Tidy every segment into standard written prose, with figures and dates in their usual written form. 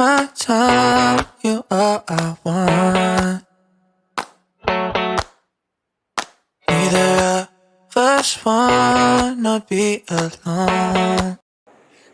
my time, you all I want. Neither of us wanna be alone.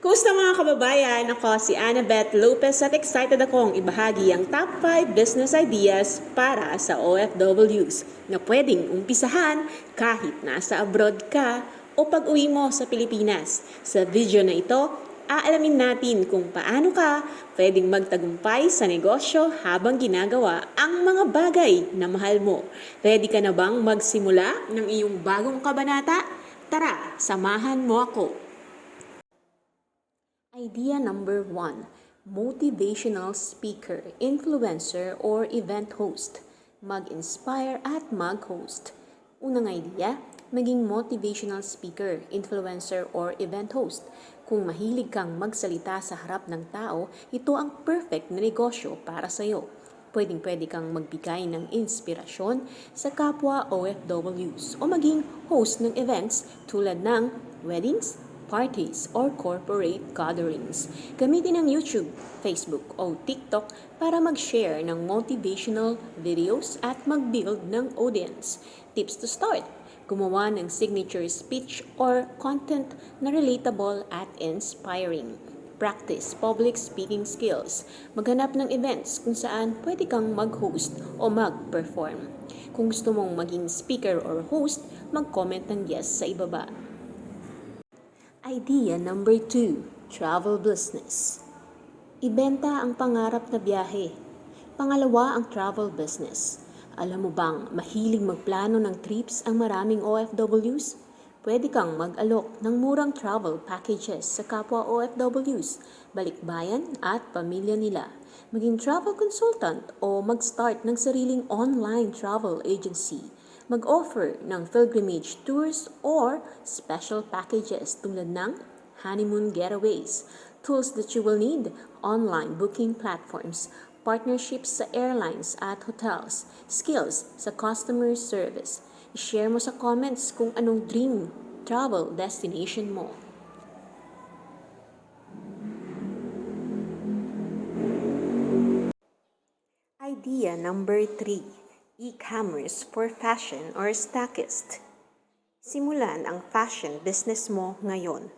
Kumusta mga kababayan? Ako si Annabeth Lopez at excited akong ibahagi ang top 5 business ideas para sa OFWs na pwedeng umpisahan kahit nasa abroad ka o pag-uwi mo sa Pilipinas. Sa video na ito, aalamin natin kung paano ka pwedeng magtagumpay sa negosyo habang ginagawa ang mga bagay na mahal mo. Ready ka na bang magsimula ng iyong bagong kabanata? Tara, samahan mo ako. Idea number 1, motivational speaker, influencer, or event host. Mag-inspire at mag-host. Unang idea, maging motivational speaker, influencer, or event host. Kung mahilig kang magsalita sa harap ng tao, ito ang perfect na negosyo para sa iyo. Pwedeng-pwede kang magbigay ng inspirasyon sa kapwa OFWs o maging host ng events tulad ng weddings, parties, or corporate gatherings. Gamitin ang YouTube, Facebook, o TikTok para mag-share ng motivational videos at mag-build ng audience. Tips to start: gumawa ng signature speech or content na relatable at inspiring. Practice public speaking skills. Maghanap ng events kung saan pwede kang mag-host o mag-perform. Kung gusto mong maging speaker or host, mag-comment ng yes sa ibaba. Idea number 2, travel business. Ibenta ang pangarap na biyahe. Pangalawa ang travel business. Alam mo bang mahilig magplano ng trips ang maraming OFWs? Pwede kang mag-alok ng murang travel packages sa kapwa OFWs, balikbayan at pamilya nila. Maging travel consultant o mag-start ng sariling online travel agency. Mag-offer ng pilgrimage tours or special packages tulad ng honeymoon getaways, tools that you will need, online booking platforms, partnerships sa airlines at hotels, skills sa customer service. I-share mo sa comments kung anong dream travel destination mo. Idea number 3, e-commerce for fashion or stockist. Simulan ang fashion business mo ngayon.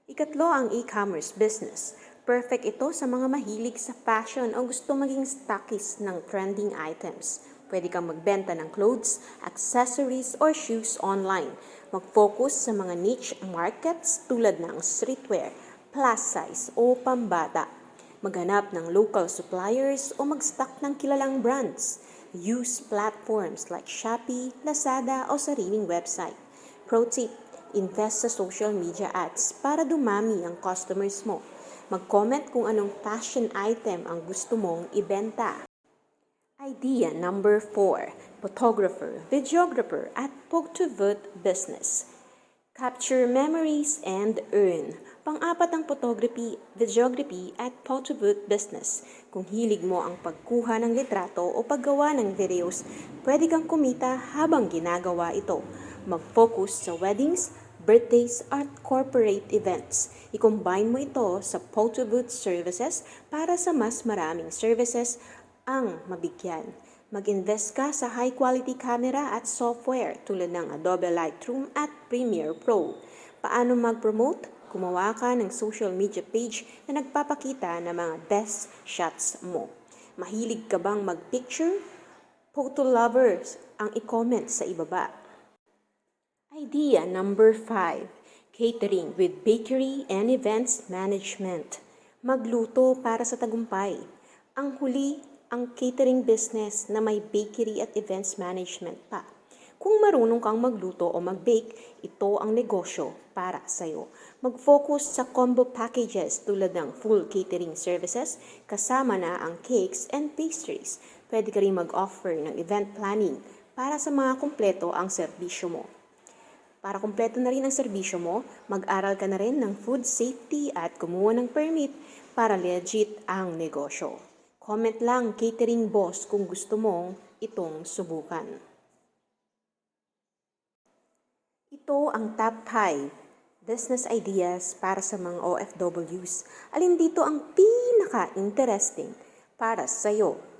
Ikatlo ang e-commerce business. Perfect ito sa mga mahilig sa fashion o gusto maging stockist ng trending items. Pwede kang magbenta ng clothes, accessories, or shoes online. Mag-focus sa mga niche markets tulad ng streetwear, plus size o pambata. Maghanap ng local suppliers o mag-stock ng kilalang brands. Use platforms like Shopee, Lazada o sariling website. Pro tip, invest sa social media ads para dumami ang customers mo. Mag-comment kung anong fashion item ang gusto mong ibenta. Idea number 4, photographer, videographer at photovoot business. Capture memories and earn. Pang-apat ang photography, videography at photovoot business. Kung hilig mo ang pagkuha ng litrato o paggawa ng videos, pwede kang kumita habang ginagawa ito. Mag-focus sa weddings, birthdays at corporate events. I-combine mo ito sa photovoot services para sa mas maraming services ang mabigyan. Mag-invest ka sa high-quality camera at software tulad ng Adobe Lightroom at Premiere Pro. Paano mag-promote? Gumawa ka ng social media page na nagpapakita ng mga best shots mo. Mahilig ka bang mag-picture? Photo lovers ang i-comment sa ibaba. Idea number 5, catering with bakery and events management. Magluto para sa tagumpay. Ang huli, ang catering business na may bakery at events management pa. Kung marunong kang magluto o mag-bake, ito ang negosyo para sa'yo. Mag-focus sa combo packages tulad ng full catering services, kasama na ang cakes and pastries. Pwede ka rin mag-offer ng event planning para sa mga kumpleto ang serbisyo mo. Para kumpleto na rin ang serbisyo mo, mag-aral ka na rin ng food safety at kumuha ng permit para legit ang negosyo. Comment lang catering boss kung gusto mong itong subukan. Ito ang top 5 Business ideas para sa mga OFWs. Alin dito ang pinaka-interesting para sa'yo?